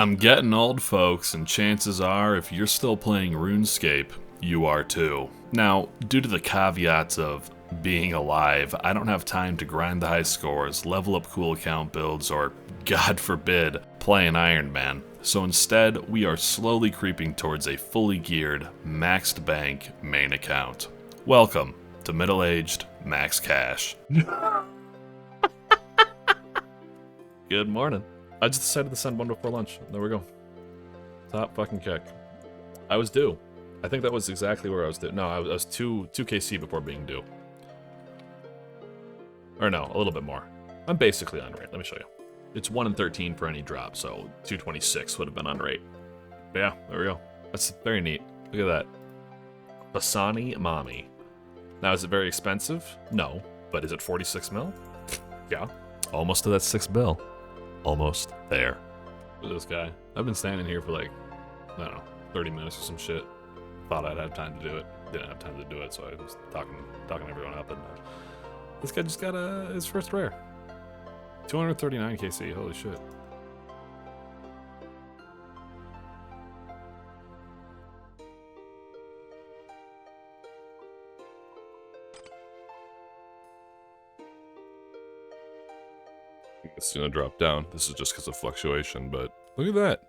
I'm getting old, folks, and chances are, if you're still playing RuneScape, you are too. Now, due to the caveats of being alive, I don't have time to grind the high scores, level up cool account builds, or, God forbid, play an Iron Man. So instead, we are slowly creeping towards a fully geared, maxed bank main account. Welcome to Middle-Aged Max Cash. Good morning. I just decided to send one before lunch. There we go. Top fucking kick. I was due. I think that was exactly where I was due. No, I was 2 KC before being due. Or no, a little bit more. I'm basically on rate. Let me show you. It's 1 in 13 for any drop, so 226 would have been on rate. But yeah, there we go. That's very neat. Look at that. Phosani Mommy. Now, is it very expensive? No. But is it 46 mil? Yeah. Almost to that 6 bill. Almost there. Look at this guy. I've been standing here for like, I don't know, 30 minutes or some shit. Thought I'd have time to do it. Didn't have time to do it, so I was talking everyone up, and this guy just got his first rare. 239 KC, holy shit. It's gonna drop down. This is just because of fluctuation, but look at that.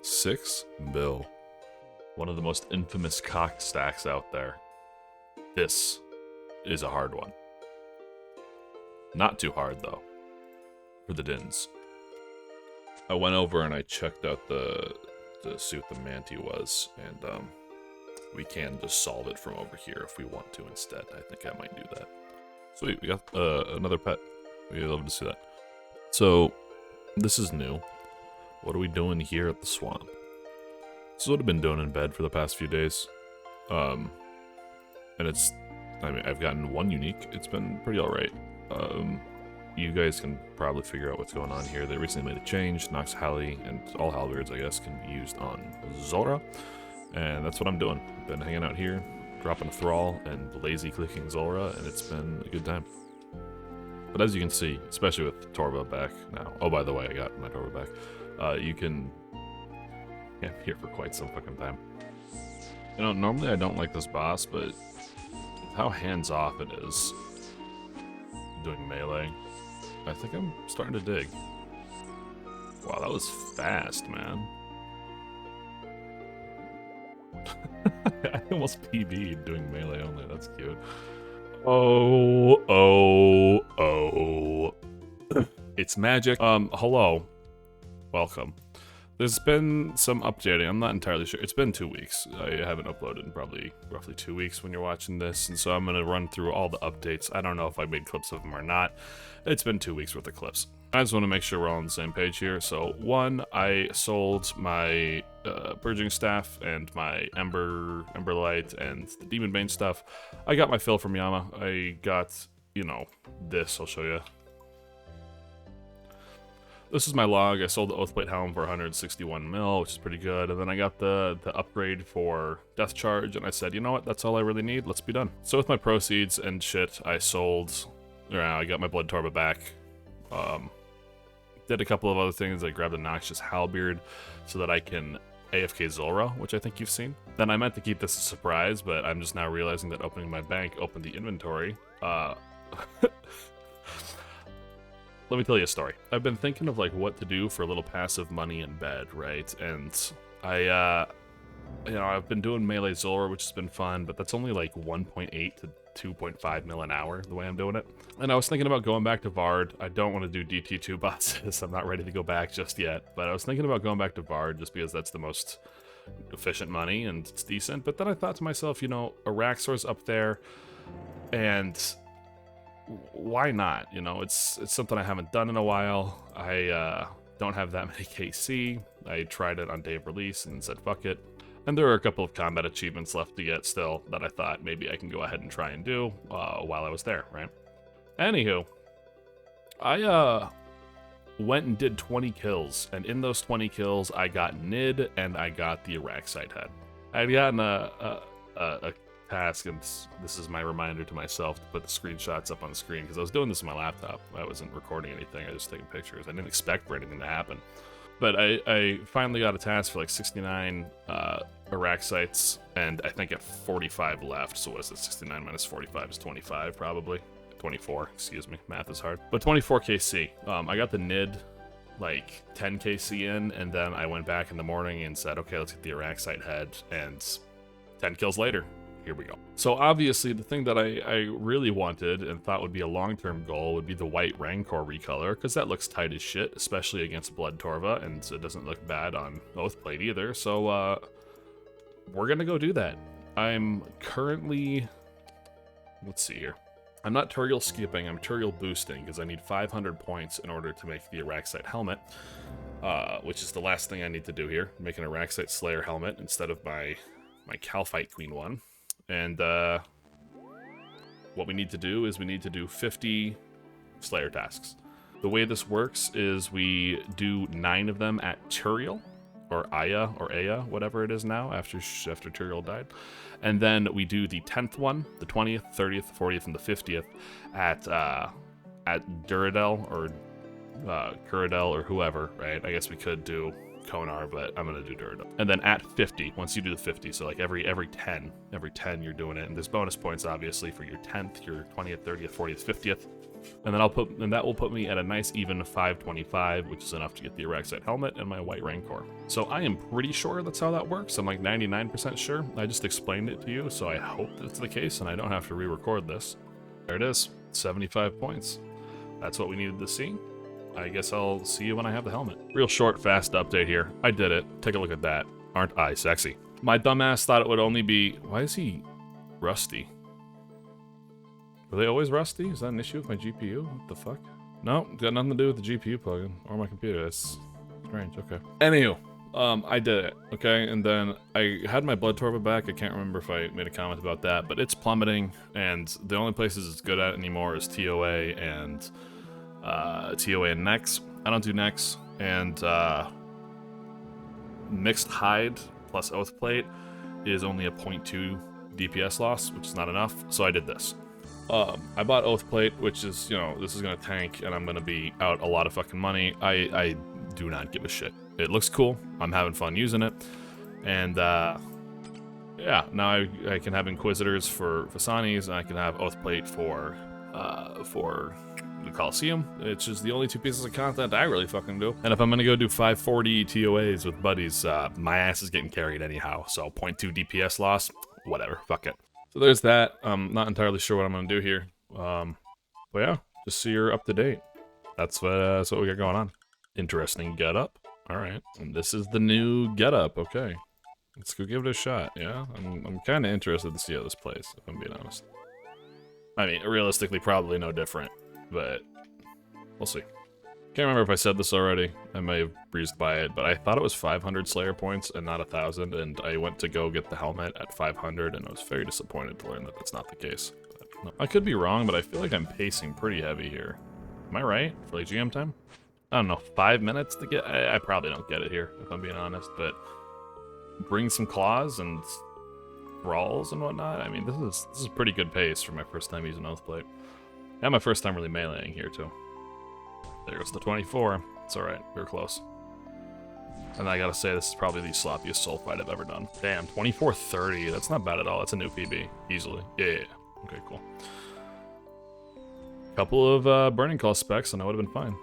6 bill. One of the most infamous cock stacks out there. This is a hard one. Not too hard, though, for the dins. I went over and I checked out to see what the Manti was, and we can just solve it from over here if we want to instead. I think I might do that. Sweet, we got another pet. We'd love to see that. So, this is new. What are we doing here at the swamp? This is what I've been doing in bed for the past few days. And it's, I mean, I've gotten one unique. It's been pretty alright. You guys can probably figure out what's going on here. They recently made a change. Nox Halley and all halberds, I guess, can be used on Zora. And that's what I'm doing. Been hanging out here, dropping a thrall, and lazy clicking Zora, and it's been a good time. But as you can see, especially with Torva back now. Oh, by the way, I got my Torva back. You can... Yeah, I'm here for quite some fucking time. You know, normally I don't like this boss, but how hands-off it is doing melee, I think I'm starting to dig. Wow, that was fast, man. I almost PB'd doing melee only. That's cute. Oh. It's magic. Hello. Welcome. There's been some updating. I'm not entirely sure. It's been 2 weeks. I haven't uploaded in probably roughly 2 weeks when you're watching this, and so I'm going to run through all the updates. I don't know if I made clips of them or not. It's been 2 weeks worth of clips. I just want to make sure we're all on the same page here. So, one, I sold my Purging Staff and my Emberlight and the Demon Bane stuff. I got my fill from Yama. I got, you know, this. I'll show you. This is my log. I sold the Oathplate Helm for 161 mil, which is pretty good. And then I got the upgrade for Death Charge, and I said, you know what? That's all I really need. Let's be done. So with my proceeds and shit, I sold... I got my Blood Torba back. Did a couple of other things. I grabbed a Noxious Halberd so that I can AFK Zulrah, which I think you've seen. Then I meant to keep this a surprise, but I'm just now realizing that opening my bank opened the inventory. Let me tell you a story. I've been thinking of like what to do for a little passive money in bed, right? And I, you know, I've been doing melee Zulrah, which has been fun, but that's only like 1.8 to 2.5 mil an hour the way I'm doing it. And I was thinking about going back to Vard. I don't want to do DT2 bosses. I'm not ready to go back just yet, but I was thinking about going back to Vard just because that's the most efficient money and it's decent. But then I thought to myself, you know, Araxor's up there, and why not? You know, it's something I haven't done in a while. I don't have that many KC. I tried it on day of release and said fuck it. And there are a couple of combat achievements left to get still that I thought maybe I can go ahead and try and do while I was there, right? Anywho, I went and did 20 kills, and in those 20 kills I got Nid and I got the Araxite head. I'd gotten a task, and this is my reminder to myself to put the screenshots up on the screen, because I was doing this on my laptop. I wasn't recording anything, I was taking pictures. I didn't expect for anything to happen. But I finally got a task for like 69 Iraq sites, and I think at 45 left. So what is it? 69 minus 45 is 25, probably. 24, excuse me. Math is hard. But 24 KC. I got the NID like 10 KC in, and then I went back in the morning and said, okay, let's get the Iraq site head, and 10 kills later, here we go. So obviously the thing that I really wanted and thought would be a long-term goal would be the white Rancor recolor, because that looks tight as shit, especially against Blood Torva, and it doesn't look bad on Oathplate either. So we're gonna go do that. I'm currently, let's see here. I'm not Turiel skipping, I'm Turiel boosting, because I need 500 points in order to make the Iraq site helmet, which is the last thing I need to do here, make an Iraq site Slayer helmet instead of my Calphite Queen one. And what we need to do is we need to do 50 Slayer tasks. The way this works is we do 9 of them at Turiel, or Aya, or Aya, whatever it is now, after Turiel died. And then we do the 10th one, the 20th, 30th, 40th, and the 50th at Duradel, or Kuradel, or whoever, right? I guess we could do Konar, but I'm gonna do Duradel. And then at 50, once you do the 50, so like every 10 you're doing it, and there's bonus points obviously for your 10th, your 20th, 30th, 40th, 50th. And then that will put me at a nice even 525, which is enough to get the Iraq site helmet and my white Rancor. So I am pretty sure that's how that works. I'm like 99% sure. I just explained it to you, so I hope that's the case and I don't have to re-record this. There it is, 75 points. That's what we needed to see. I guess I'll see you when I have the helmet. Real short, fast update here. I did it. Take a look at that. Aren't I sexy? My dumbass thought it would only be... Why is he rusty? Were they always rusty? Is that an issue with my GPU? What the fuck? No, got nothing to do with the GPU plugin or my computer. That's strange. Okay. Anywho, I did it. Okay, and then I had my Blood Torva back. I can't remember if I made a comment about that, but it's plummeting, and the only places it's good at anymore is TOA and Nex. I don't do Nex, and Mixed Hide plus Oathplate is only a 0.2 DPS loss, which is not enough. So I did this. I bought Oathplate, which is, you know, this is gonna tank, and I'm gonna be out a lot of fucking money. I do not give a shit. It looks cool. I'm having fun using it, and yeah. Now I can have Inquisitors for Phosanis, and I can have Oathplate for the Coliseum, which is the only 2 pieces of content I really fucking do. And if I'm gonna go do 540 TOAs with buddies, my ass is getting carried anyhow. So 0.2 DPS loss, whatever. Fuck it. So there's that. I'm not entirely sure what I'm going to do here. But yeah, just so you're up to date. That's what we got going on. Interesting getup. Alright. And this is the new getup. Okay. Let's go give it a shot. Yeah, I'm kind of interested to see how this plays, if I'm being honest. I mean, realistically, probably no different. But we'll see. Can't remember if I said this already. I may have breezed by it, but I thought it was 500 Slayer points and not 1,000, and I went to go get the helmet at 500, and I was very disappointed to learn that that's not the case. But, no, I could be wrong, but I feel like I'm pacing pretty heavy here. Am I right? For like GM time? I don't know, 5 minutes to get... I probably don't get it here, if I'm being honest, but bring some claws and brawls and whatnot. I mean, this is a pretty good pace for my first time using Oathplate. And my first time really meleeing here, too. There goes the 24. It's alright, we were close. And I gotta say, this is probably the sloppiest soul fight I've ever done. Damn, 24-30, that's not bad at all. That's a new PB, easily. Yeah. Okay, cool. Couple of Burning Call specs, and I would have been fine.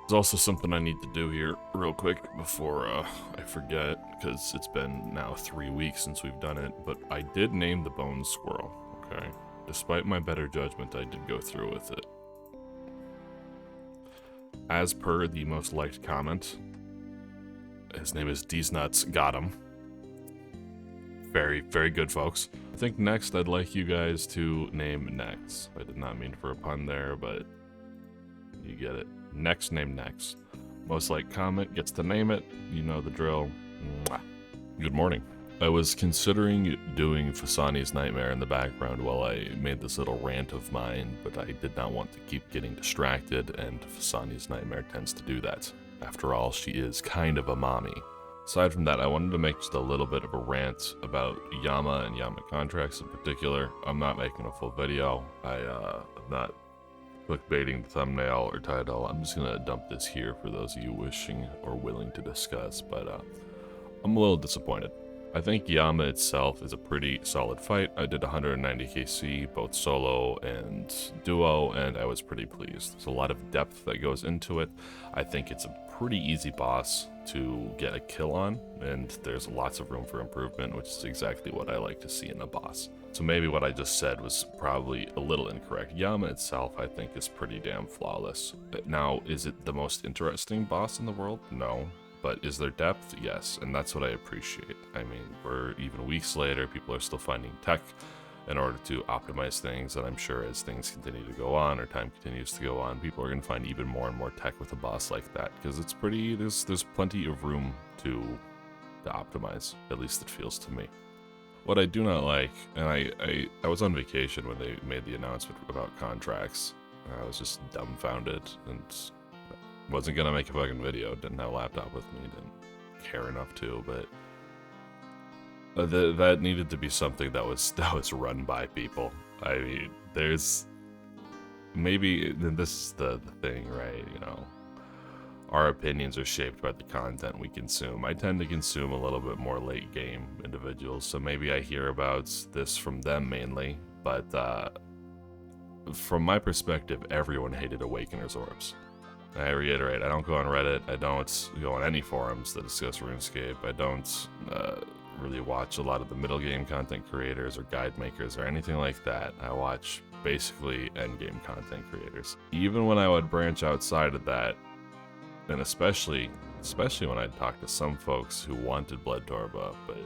There's also something I need to do here real quick before I forget, because it's been now 3 weeks since we've done it, but I did name the Bone Squirrel, okay? Despite my better judgment, I did go through with it. As per the most liked comment, his name is D's Nuts. Got him. Very, very good, folks. I think next I'd like you guys to name Nex. I did not mean for a pun there, but you get it. Next, name Nex. Most liked comment gets to name it. You know the drill. Mwah. Good morning. I was considering doing Phosani's Nightmare in the background while I made this little rant of mine, but I did not want to keep getting distracted, and Phosani's Nightmare tends to do that. After all, she is kind of a mommy. Aside from that, I wanted to make just a little bit of a rant about Yama and Yama contracts in particular. I'm not making a full video. I'm not clickbaiting the thumbnail or title, I'm just gonna dump this here for those of you wishing or willing to discuss, but I'm a little disappointed. I think Yama itself is a pretty solid fight. I did 190 KC, both solo and duo, and I was pretty pleased. There's a lot of depth that goes into it. I think it's a pretty easy boss to get a kill on, and there's lots of room for improvement, which is exactly what I like to see in a boss. So maybe what I just said was probably a little incorrect. Yama itself, I think, is pretty damn flawless. Now, is it the most interesting boss in the world? No. But is there depth? Yes, and that's what I appreciate. I mean, we're even weeks later, people are still finding tech in order to optimize things, and I'm sure as things continue to go on or time continues to go on, people are going to find even more and more tech with a boss like that, because it's pretty, there's plenty of room to optimize, at least it feels to me. What I do not like, and I was on vacation when they made the announcement about contracts. I was just dumbfounded and wasn't gonna make a fucking video, didn't have a laptop with me, didn't care enough to, but that needed to be something that was run by people. I mean, there's maybe, this is the thing, right? You know, our opinions are shaped by the content we consume. I tend to consume a little bit more late game individuals, so maybe I hear about this from them mainly, but from my perspective, everyone hated Awakener's Orbs. I reiterate, I don't go on Reddit, I don't go on any forums that discuss RuneScape, I don't really watch a lot of the middle game content creators or guide makers or anything like that. I watch basically endgame content creators. Even when I would branch outside of that, and especially when I'd talk to some folks who wanted Blood Torba, but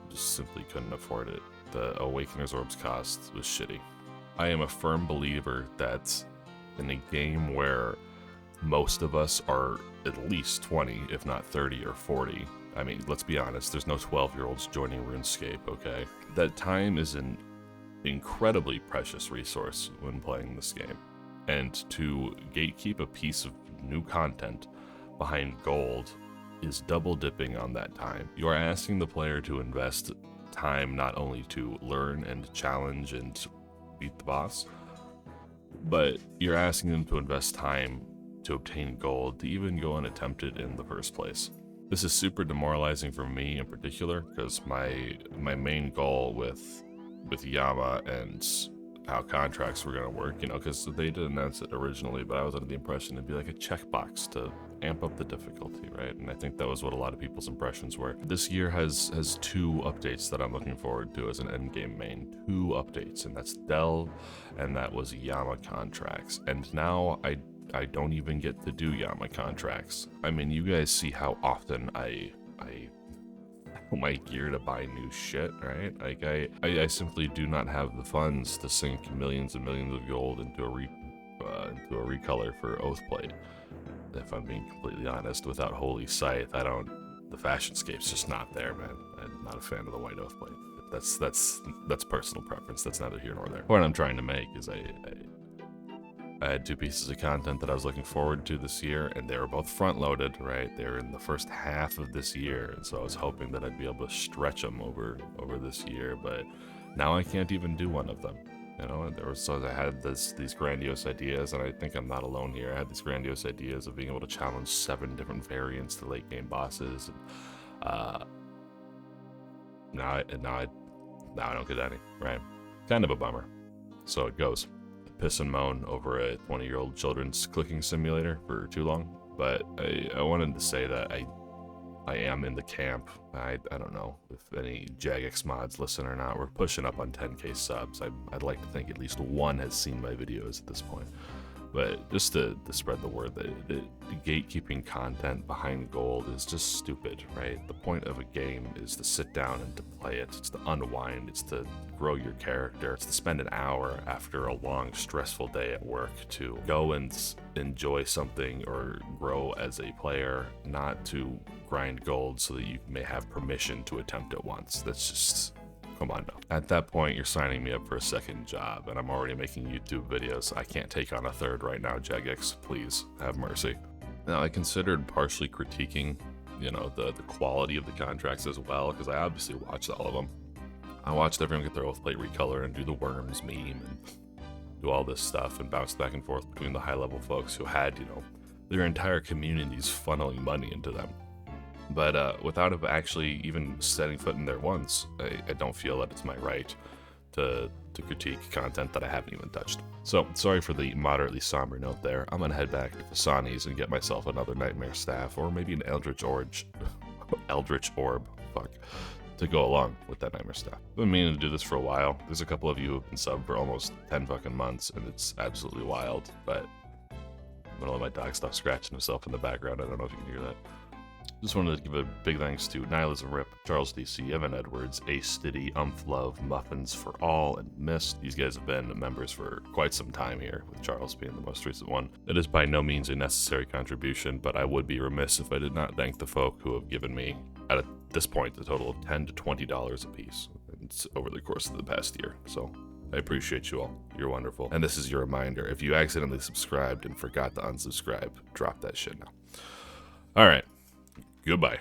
just simply couldn't afford it, the Awakener's Orbs cost was shitty. I am a firm believer that in a game where most of us are at least 20, if not 30 or 40. I mean, let's be honest, there's no 12-year-olds joining RuneScape, okay? That time is an incredibly precious resource when playing this game. And to gatekeep a piece of new content behind gold is double dipping on that time. You are asking the player to invest time not only to learn and challenge and beat the boss, but you're asking them to invest time to obtain gold to even go and attempt it in the first place. This is super demoralizing for me in particular, because my main goal with Yama and how contracts were going to work, you know, because they did announce it originally, but I was under the impression it'd be like a checkbox to amp up the difficulty, right? And I think that was what a lot of people's impressions were. This year has 2 updates that I'm looking forward to as an endgame main. 2 updates, and that's Dell, and that was Yama contracts. And now I don't even get to do Yama contracts. I mean, you guys see how often I put my gear to buy new shit, right? Like, I simply do not have the funds to sink millions and millions of gold into a recolor for Oathplate. If I'm being completely honest, without Holy Scythe, the fashionscape's just not there, man. I'm not a fan of the white Oathplate. That's personal preference. That's neither here nor there. The point I'm trying to make is I had 2 pieces of content that I was looking forward to this year, and they were both front-loaded, right? They were in the first half of this year, and so I was hoping that I'd be able to stretch them over this year, but now I can't even do one of them. You know, I had these grandiose ideas, and I think I'm not alone here. I had these grandiose ideas of being able to challenge 7 different variants to late-game bosses, and now I don't get any, right? Kind of a bummer. So it goes. Piss and moan over a 20-year-old children's clicking simulator for too long, but I wanted to say that I am in the camp. I don't know if any Jagex mods listen or not. We're pushing up on 10k subs. I'd like to think at least one has seen my videos at this point. But just to spread the word that the gatekeeping content behind gold is just stupid, right? The point of a game is to sit down and to play it. It's to unwind. It's to grow your character. It's to spend an hour after a long, stressful day at work to go and enjoy something or grow as a player, not to grind gold so that you may have permission to attempt it once. That's just... come on now. At that point, you're signing me up for a second job, and I'm already making YouTube videos. I can't take on a third right now, Jagex. Please, have mercy. Now, I considered partially critiquing, you know, the quality of the contracts as well, because I obviously watched all of them. I watched everyone get their Oathplate recolor and do the worms meme, and do all this stuff and bounce back and forth between the high-level folks who had, you know, their entire communities funneling money into them. But without actually even setting foot in there once, I don't feel that it's my right to critique content that I haven't even touched. So, sorry for the moderately somber note there. I'm gonna head back to Phosani's and get myself another Nightmare Staff, or maybe an Eldritch Orb, fuck, to go along with that Nightmare Staff. I've been meaning to do this for a while. There's a couple of you who've been subbed for almost 10 fucking months, and it's absolutely wild, but I'm gonna let my dog stop scratching himself in the background. I don't know if you can hear that. Just wanted to give a big thanks to Nihilism Rip, Charles DC, Evan Edwards, Ace Stiddy, Love, Muffins for All, and Mist. These guys have been members for quite some time here, with Charles being the most recent one. It is by no means a necessary contribution, but I would be remiss if I did not thank the folk who have given me, at this point, a total of $10 to $20 a piece over the course of the past year. So I appreciate you all. You're wonderful. And this is your reminder. If you accidentally subscribed and forgot to unsubscribe, drop that shit now. All right. Goodbye.